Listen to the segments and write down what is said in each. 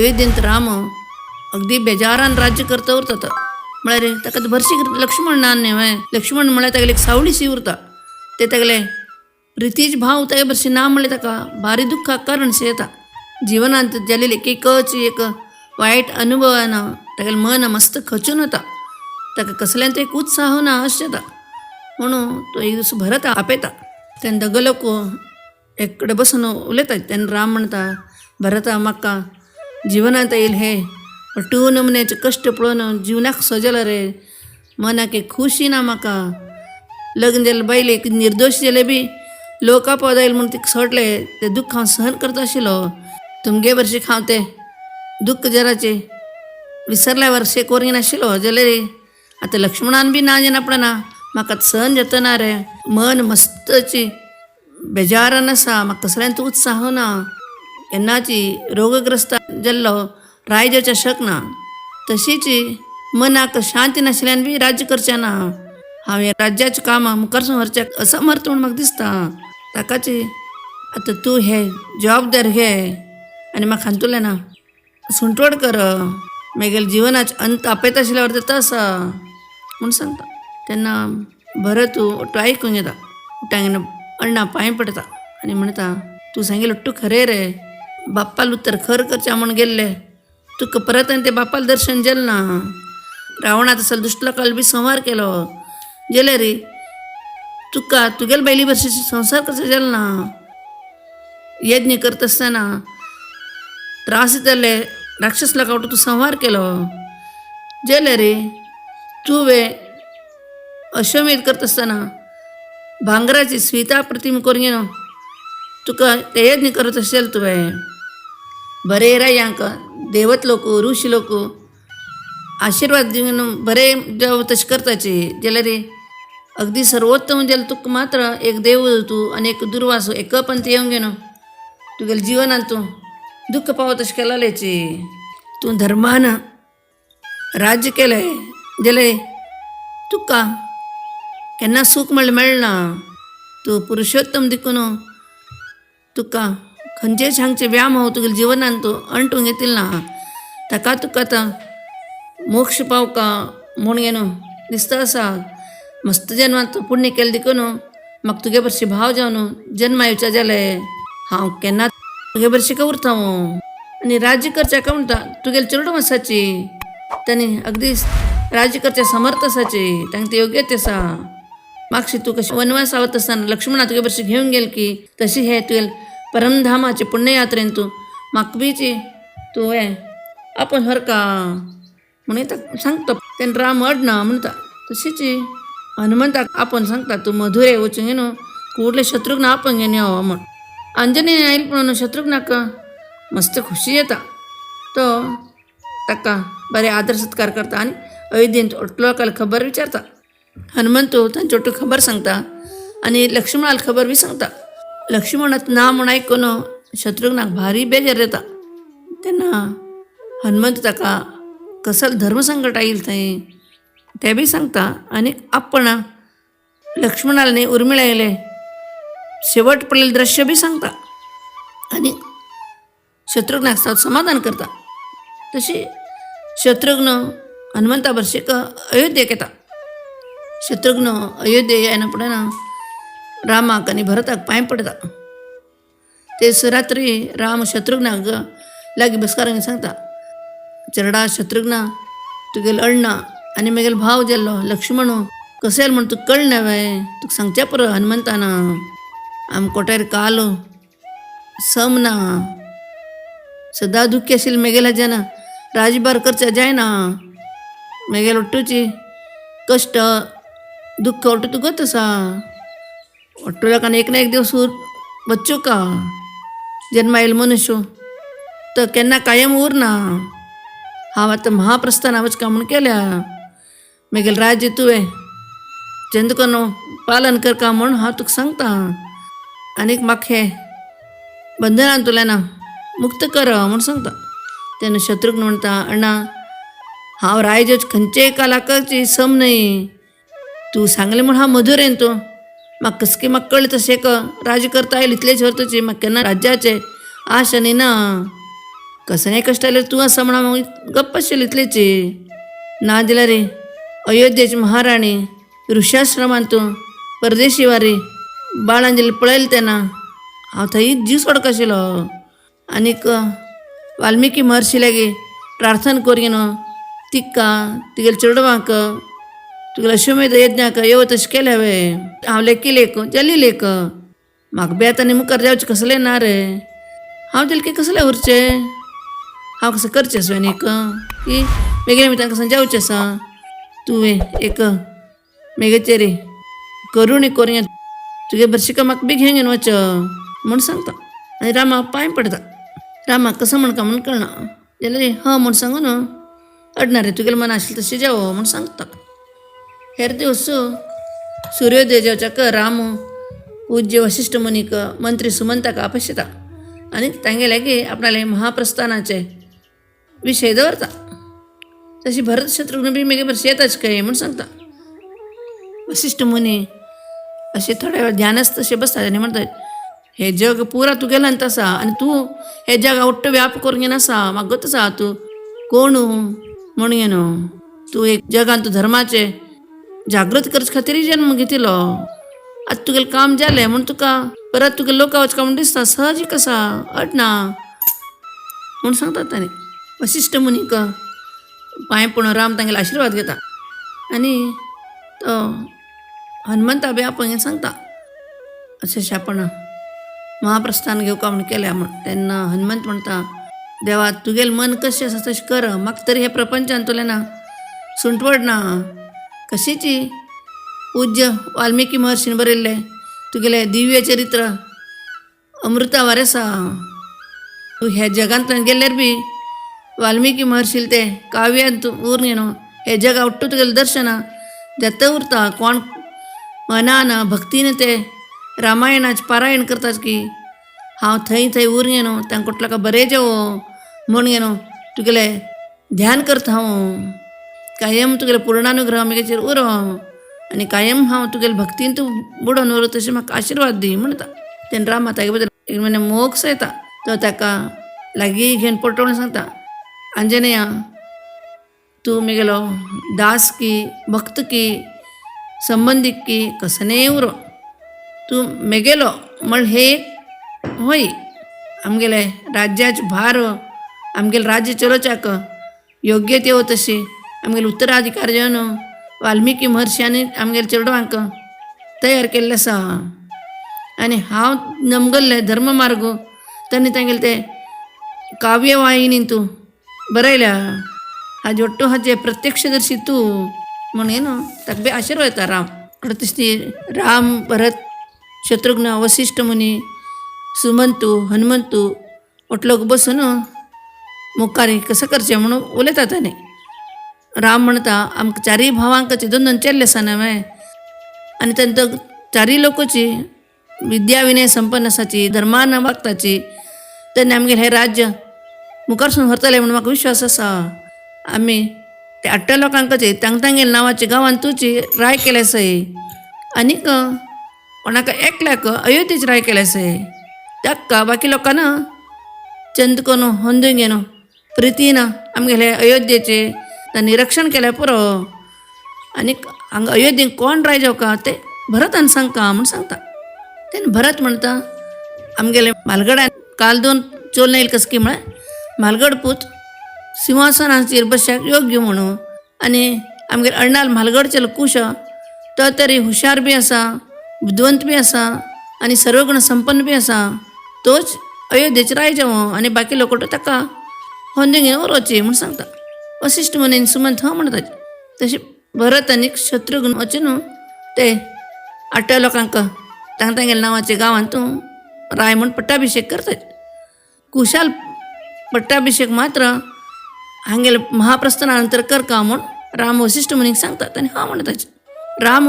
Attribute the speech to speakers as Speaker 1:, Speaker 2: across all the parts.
Speaker 1: अयोध्येंत राम अगदी बेजारान राज्य करता उरता म्हळ्यार ताका भरशी लक्ष्मण नान्य हय लक्ष्मण म्हळ्यार तागेली एक सावळीशी उरता ते तागेले प्रितीज भाव तागे भरशी ना म्हणले ताका भारी दुख्खाक कारण से येता जिवनांत जाल्लेली एक वायट अनुभवान तागेलें मन मस्त खचून वता ताका कसल्यांत एक उत्साह ना अशें जाता म्हणून तो एक दीस भरत आपयता तेन्ना दोगो लोक एक कडेन बसून उलयतात तेन्ना राम म्हणटा भरता म्हाका जिवनांत येयले हे अटू नमन्याचे कश्ट पळोवन जिवनाक सजला रे मनाक एक खुशी ना म्हाका लग्न जाल्ले बायलेक निर्दोश जाले बी लोक आपवाद आयले म्हूण तिका सोडले ते दुख्ख हांव सहन करता आशिल्लो तुमगे वर्शीक हांव ते दुख्ख जराचे विसरल्या वर्शे कोरी नाशिल्लो जाल्यार आतां लक्ष्मणान बी ना जेन्ना पडना म्हाका सहन जाता ना रे मन मस्तची बेजारान आसा म्हाका कसल्यांत उत्साह ना केन्नाची रोगग्रस्त जाल्लो राज्याच्या शकना तशीच मनाक शांती नाशिल्ल्यान बी राज्य करचें ना हांव ह्या राज्याचें कामां मुखार व्हरचें असमर्थ म्हूण म्हाका दिसता ताकाची आतां तूं हे जबाबदार घे आनी म्हाका हातूंतल्यान ना सुंटवड कर म्हगेल्या जिवनाचो अंत आपयता आशिल्ल्यावर जाता आसा म्हूण सांगता तेन्ना भरत तूं आयकूंक येता उठांगेन अण्णा पांय पडटा आनी म्हणटा तूं सांगिल्लें अट्टू खरें रे बाप्पाल उतर खर करचें म्हूण गेल्ले तुका परत आनी तें बाप्पाल दर्शन जालें ना रावणात आसले दुश्ट लोकांक बी संहार केलो जाल्यार तुका तुगेले बायली भशेन संसार करचो जालो ना यज्ञ करता आसतना त्रास जाल्ले राक्षस लोकां तूं संहार केलो जाल्यार तुवें अश्वमेध करता आसतना भांगराची स्विता प्रतिम करून घेवन तुका ते यज्ञ करत आसलें तुवें बरे रायांक देवत लोक ऋषी लोक आशिर्वाद दिवन बरें जेव तशें करताचे जाल्यार अगदी सर्वोत्तम जाल्यार तुका मात्र एक देव तूं आनी एक दुर्वास एकपंथ येवंक घेवन तुगेले जिवनांत तूं दुख्ख पावत तशें केलेची तूं धर्मान राज्य केलें जाल्यार तुका केन्ना सूख म्हणलें मेळना तूं पुरुशोत्तम देखून तुका खंयचेच हांगचे व्याम हो तुगेल्या जिवनांत तूं अंटूंक येतिल ना ताका तुका आतां मोक्ष पावका म्हूण घेवन दिसता आसा मस्त जन्मांत तूं पुण्य केलें देखून म्हाका तुगे भरशी भाव जावन जन्मा येवचे जाले हांव केन्ना तुगे भरशी का उरता आनी राज्य करचें का म्हणटा तुगेले चेडूं आसाची तांणी अगदी राज्य करचें समर्थ आसाची तांकां ते योग्यता आसा मागशी तूं कशें वनवास आवत आसतना लक्ष्मणा तुगे भरशी घेवन गेल की तशी हे तुगेले परमधामाचे पुण्ययात्रेन तूं म्हाका बीची तूं हें आपूण हरका म्हणून सांगता तेन्ना राम अडना म्हणटा तशीच हनुमंताक आपूण सांगता तूं मधुरे वचून न्हू कुडले शत्रुघ्न आपूण घेवन यो म्हूण अंजनी आयले म्हणून शत्रुघ्नाक मस्त खुशी येता तो ताका बरें आदर सत्कार करता आनी अयोध्येंत अटलो लोकांक खबर विचारता हनुमंत तांचे अट्टू खबर सांगता आनी लक्ष्मणाक खबर बी सांगता लक्ष्मणात ना म्हूण आयकून शत्रुघ्नाक भारी बेजार येता तेन्ना हनुमंत ताका कसलो धर्मसंकट आयिल्लें थंय तें बी सांगता आनी आपण लक्ष्मणाला न्ही उर्मिला येयले शेवट पडलेलें दृश्य बी सांगता आनी शत्रुघ्नाक समाधान करता तशी शत्रुघ्न हनुमंता भरशीक अयोध्येक येता शत्रुघ्न अयोध्ये येना पडना रामाक आनी भरताक पांय पडटा तेच रात्री राम शत्रुघ्नाक लागीं बसकारांक सांगता चेडा शत्रुघ्ना तुगेलो अण्णा आनी म्हगेलो भाव जाल्लो लक्ष्मण कशें म्हूण तुका कळना वय तुका सांगचें पुरो हनुमंतान आम कोट्यार काल सम ना सदां दुखी आशिल्लें म्हगेल्या जेन्ना राजभार करचें जायना म्हगेलो अट्टूची कश्ट दुख्ख अट्टू तुगत आसा अट्टू लोकांनी एक ना एक दिवस बच्चो का जन्मा येयलो मनुष्य तो केन्ना कायम उरना हांव आतां महाप्रस्थान वचका म्हूण केल्या म्हगेलें राज्य तुवें जेन्ना करून पालन करका म्हूण हांव तुका सांगता आनीक म्हाका हे बंधनांतल्यान मुक्त कर म्हूण सांगता तेन्ना शत्रुघ्न म्हणटा अण्णा हांव राज्याचे खंयचेय कालाकाची सम न्हय तूं सांगलें म्हूण हांव मधुरेन तूं म्हाका कसके म्हाका कळ्ळें तशें राज्य करता आयलें इतलेच व्हरतची म्हाका केन्ना राज्याचे आश आनी ना कसं नाही कष्ट आलं तू असं म्हणा मग गप्प असेल इथलेचे ना दिला रे अयोध्येची महाराणी ऋषाश्रमांतून परदेशी वारी बाळांजली पळेल त्यांना हांव थंय जीव सोडक आशिल्लो आनीक वाल्मिकी महर्शी लागी प्रार्थना करीन तिका तुगेल्या चेडवांक तुगेल्या अश्वमेध यज्ञाक येवं तशें केलें हांवें हांव लेकी लेक जल्ली लेक म्हाका बेतांनी मुखार जावचें कसलें ना रे हांव दिलें की कसलें उरचें हांव कसं करचें आसा एक की बेगीन मी तांकां जावचें आसा तुवें एक मेघचेर करून करून तुगे बरशिका म्हाका बी घेवन वच म्हूण सांगता आनी रामा पांय पडता रामाक कसं म्हणका म्हूण कळना जाल्यार हं म्हूण सांगून अडना रे तुगेलें मन आशिल्लें तशें जावो म्हूण सांगता हेर दिवस सुर्योदय जेवच्याक राम पूज्य वशिश्ठ मुनीक मंत्री सुमंताक आपयता आनी तांगे लागीं आपणाले महाप्रस्थानाचे विशय दवरता तशी भरत शत्रुघ्न बी मागीर बरशी येताच काय म्हूण सांगता वशिश्ठ मुनी अशें थोड्या वेळ ध्यानस्त अशें बसतात आनी म्हणटात हे जग पुरा तुगेलांत आसा आनी तूं हे जग आवट्ट व्याप करून घेवन आसा म्हाका गोत आसा तूं कोण म्हूण न्हू तूं एक जगांत धर्माचे जागृत करचे खातीर जन्म घेतिलो आतां तुगेलें काम जालें म्हूण तुका परत तुगे लोक वचका म्हूण दिसता सहजीक आसा अडना म्हूण सांगतात ताणें वशिश्ठ मुनीक पांय पडून राम तांगेलो आशिर्वाद घेता आनी तो हनुमंता बी आपणें सांगता अशें आपण महाप्रस्थान घेवका म्हूण केल्या म्हूण तेन्ना हनुमंत म्हणटा देवा तुगेलें मन कशें आसा तशें कर म्हाका तरी हे प्रपंचान तुलें ना सुंटवड ना कशीची पूज्य वाल्मिकी महर्शीन बरयल्लें तुगेलें दिव्य चरित्र अमृतावार आसा तूं ह्या जगांतल्यान गेल्यार बी वाल्मिकी महर्शील ते काव्यान तूं उरून न्हू हे जग आवट्ट तुगेलें दर्शना देता उरता कोण मनान भक्तीन ते रामायणाचें पारायण करतात की हांव थंय थंय उरून न्हू तांकां कुठल्याका बरें जावो म्हूण न्हू तुगेलें ध्यान करता हांव कायम तुगेलें पुर्णानुग्रह म्हगेचेर उरो आनी कायम हांव तुगेलें भक्तीन तूं बुडोवन उरो तशें म्हाका आशिर्वाद दी म्हणटा तेन्ना रामा तागे बद्दल एक म्हयने मोग येता तो ताका लागीं घेवन पटोवन सांगता आंजनेया तूं म्हगेलो दास की भक्त की संबंदीक की कसनय उरो तूं मेगेलो म्हण हे होय आमगेले राज्याचे भार आमगेलें राज्य चलोवच्याक योग्य तेवो तशी आमगेले उत्तराधिकार जेवन वाल्मिकी महर्श्यानी आमगेल्या चेडवांक तयार केल्लें आसा आनी हांव नमगल्लें धर्म मार्ग तेन्ना तांगेले ते काव्यवाहिनीन तूं बरयल्या हाजे ಒಟ್ಟು हाजे प्रत्यक्षदर्शी तूं म्हूण न्हू ताका बी आशिर्वाद येता राम तशी राम भरत शत्रुघ्न वशिश्ठ मुनी सुमंतू हनुमंतू ओटलोक बसून मुखारी कसं करचें म्हणून उलयता ताणें राम म्हणटा आमकां चारय भावांकाचे दोन दोन चेल्ले आसा न्हय आनी तेन्ना चारय लोकांची विद्या विनय संपन्न आसाची धर्मान वागताची तेन्ना आमगेलें हें राज्य मुखारसून व्हरतलें म्हणून म्हाका विश्वास आसा आमी ते 8 लोकांकाचे तांगेल्या नांवाच्या गांवांत तुजी राय केलें आसाय आनीक कोणाक एकल्याक अयोध्येची राय केलें आसाय ताका बाकी लोकांना चंद करून होंदून घेवन प्रितीन आमगेले अयोध्येचे निरीक्षण केलें पुरो आनीक हांगा अयोध्येक कोण राय जावका ते भरतान सांगता म्हूण सांगता तेन्ना भरत म्हणटा आमगेले म्हालगड्यान काल 2 चोलन येयले कसकी म्हळ्यार म्हालगड पूत सिंहासनाचेर बसच्याक योग्य म्हणून आनी आमगेले अण्णाल म्हालगडचे कुश तो तरी हुशार बी आसा बुद्धवंत बी आसा आनी सर्वगुण संपन्न बी आसा तोच अयोध्येचे राय जावो आनी बाकी लोक ताका होंदून घेवन उरोवची म्हूण सांगता वशिश्ठ मुनीन सुमंत हं म्हणटा तशें भरत आनी शत्रुघ्न वचून ते 8 लोकांक तांगेल्या नांवाच्या गांवांत राय म्हूण पट्टाभिशेक करतात कुशाल पट्टाभिशेक मात्र हांगेले महाप्रस्थाना नंतर करका म्हूण राम वशिश्ठ मुनीक सांगतात आनी हां म्हणटाच राम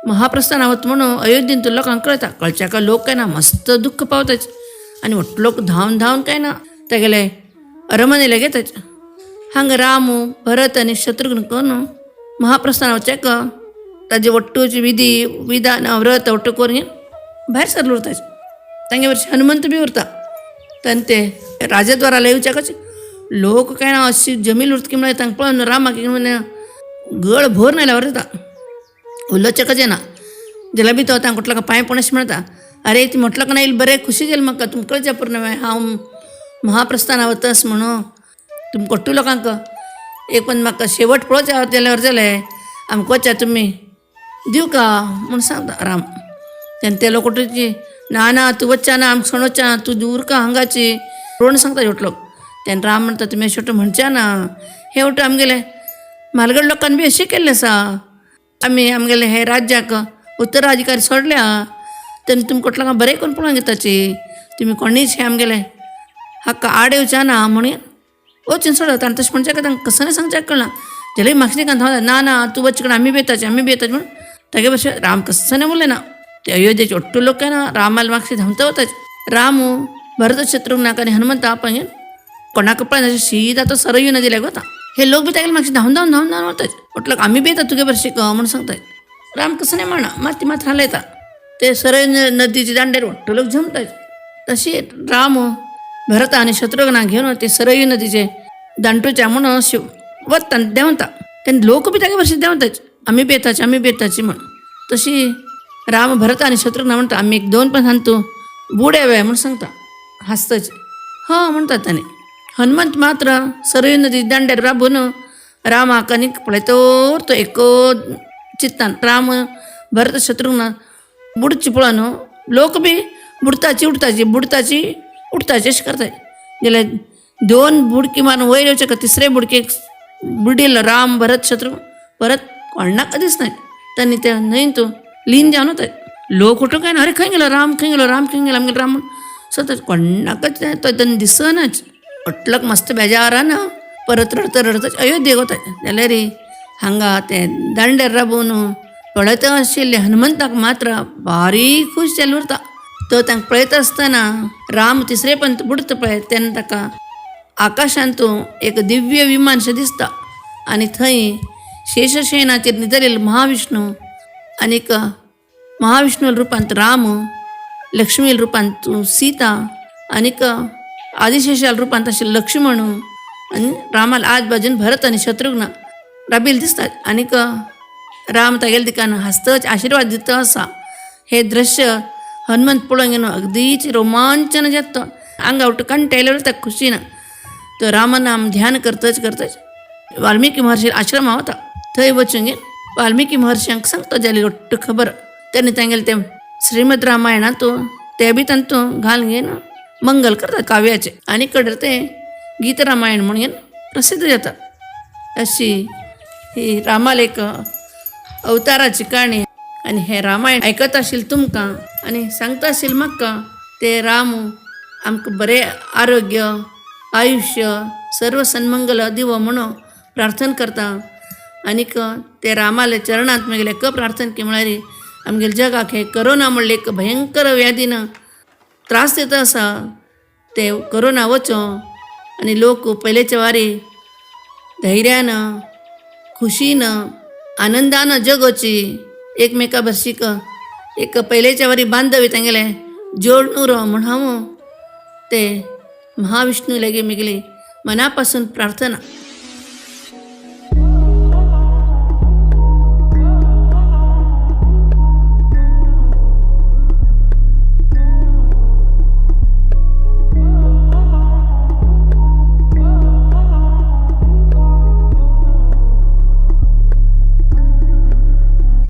Speaker 1: महाप्रस्थाना वता म्हणून अयोध्येन तो लोकांक कळच्याका लोक काय ना मस्त दुख्ख पावताच आनी व्हडलो लोक धांवन धांवन काय ना तेगेले अरमनेले घेताच हांगा राम भरत आनी शत्रुघ्न करून महाप्रस्थाना वचच्याक ताजे वट्टूची विधी विधान व्रत वट्ट करून भायर सरलो उरताच तांगे वर्षी हनुमंत बी उरता त्यान ते राजद्वाराला येऊच्या कच लोक काय ना अशी जमील उरतकी म्हळे तांक पळून रामा की म्हणे गळ भोर नाही लावर येता उल्लोच्या कजे ना जला बी तो तांक कुठला का पाय पणश म्हणता अरे ती म्हटलं का नाही बरे खुशी जाईल म्हाका तुम कळच्या पूर्ण हांव महाप्रस्थाना वतस म्हणून तुम कोट्टू लोकांक एक पण म्हाका शेवट पळोवच्या जाल्यार जालें आमकोच्या तुमी दिव का म्हूण सांगता राम तेन्ना ते लोक उठची ना ना तूं वच्चा ना आमकां सोणोच्या तूं दूर का हांगाची रोण सांगता शेवट लोक तेन्ना राम म्हणटा तुमी शेवट म्हणच्या ना हे वट आमगेले म्हालगड लोकांनी बी अशें केल्लें आसा आमी आमगेले हे राज्याक उत्तराधिकारी सोडल्या तेन्ना तुमी कोटलांक बरें करून पळोवंक घेताची तुमी कोणीच हे आमगेले हाका आड येवच्या ना म्हणून वचून सोडत आनी तशें म्हणच्या तांकां कसं नाही सांगच्या कळना जाल्यार म्हाका नाही सांगता ना ना तूं वचचे आमी बेताचे म्हणून तागे भशेन राम कसं नाही उरलें ना ते अयोध्येचे ओट्टू लोक काय ना रामाला मागचे धांवता वताचे राम भरत शत्रुघ्नाक आनी हनुमंत आपण कोणाक पळय सीदा तो सरयू नदीला वता हे लोक बी तागेले मागचे धांवन धांवन धांवन धांवन वताचे म्हटलं आमी बेता तुगे बरें शिक म्हणून सांगताय राम कसं नाही म्हणा माती मात हालयता ते सरय नदीचे दांडेर ओट्टू लोक जमताय तशी राम भरत आनी शत्रुघ्नाक घेवन ते सरयू नदीचे दांटूच्या म्हणून अशें वता देंवता तेन्ना लोक बी तागे भशेन देंवताचे आमी बेताची म्हणून तशी राम भरत आनी शत्रुघ्न म्हणटा आमी एक दोन पण सांगतो बुडे वे म्हणून सांगता हासताचे हा म्हणतात ताणे हनुमंत मात्र सरयू नदी दांडेर राबून रामाक आनीक पळयतो तो एको चित्तान राम भरत शत्रुघ्न बुडची पळोवन लोक बी बुडताची उठताची अशें करताय जाल्यार दोन बुडकी मारून वयर येवचे का तिसरे बुडकेक बुडिल्लो राम भरत शत्रुघ्न परत कोणाक दिसनाय तांणी ते न्हंयतून लीन जावन वताय लोक उठून काय ना अरे खंय गेलो राम खंय गेलो आमगे राम सतत कोणाकच तो तांणी दिसनाच अटलक मस्त बेजारान परत रडत अयोध्येक वताय जाल्यार हांगा ते दांडेर राबून पळयत आशिल्ले हनुमंताक मात्र भारी खूश जाल्लो उरता तो तांकां पळयत आसतना राम तिसरे पंत बुडत पळय तेन्ना ताका आकाशांतूं एक दिव्य विमानशें दिसता आनी थंय शेषशयनाचेर न्हिदलेलो महाविष्णू आनीक महाविष्णू रुपांत राम लक्ष्मी रुपांत सीता आनीक आदिशेशाल रुपांत आशिल्लो लक्ष्मण आनी रामाल आज बाजून भरत आनी शत्रुघ्न राबिल दिसतात आनीक राम तागेले दिकान हस्तच आशिर्वाद दिता आसा हे दृश्य हनुमंत पळोवंक घेवन अगदीच रोमांचन जाता आंगा उठ कंटेले उरता खुशीन तो रामनाम ध्यान करतच वाल्मिकी महर्षी आश्रमा वता थंय वचून घेवन वाल्मिकी महर्षियांक सांगता जाली रोट्ट खबर तेन्ना तांगेले ते श्रीमद रामायणांतूं ते बी तांतूं घालून घेवन मंगल करतात काव्याचे आनी कडर ते गीत रामायण म्हणून प्रसिद्ध जाता अशी ही रामाल एक अवताराची काणी आनी हे रामायण आयकत आशिल्लें तुमकां आनी सांगता आशिल्लें म्हाका ते राम आमकां बरें आरोग्य आयुष्य सर्व सन्मंगल दिवो म्हणून प्रार्थना करता आनीक ते रामाले चरणांत म्हगेले क प्रार्थना की म्हळ्यार आमगेले जगाक हे करोना म्हणले एक भयंकर व्याधीन त्रास देता आसा ते करोना वचो आनी लोक पयलेच्या वारी धैर्यान खुशीन आनंदान जगोची एकमेका भरशीक एक पयलेच्या वारी बांधवी तांगेले जोडून रो म्हण हांव ते महाविष्णू लेगी म्हगेली मना पासून प्रार्थना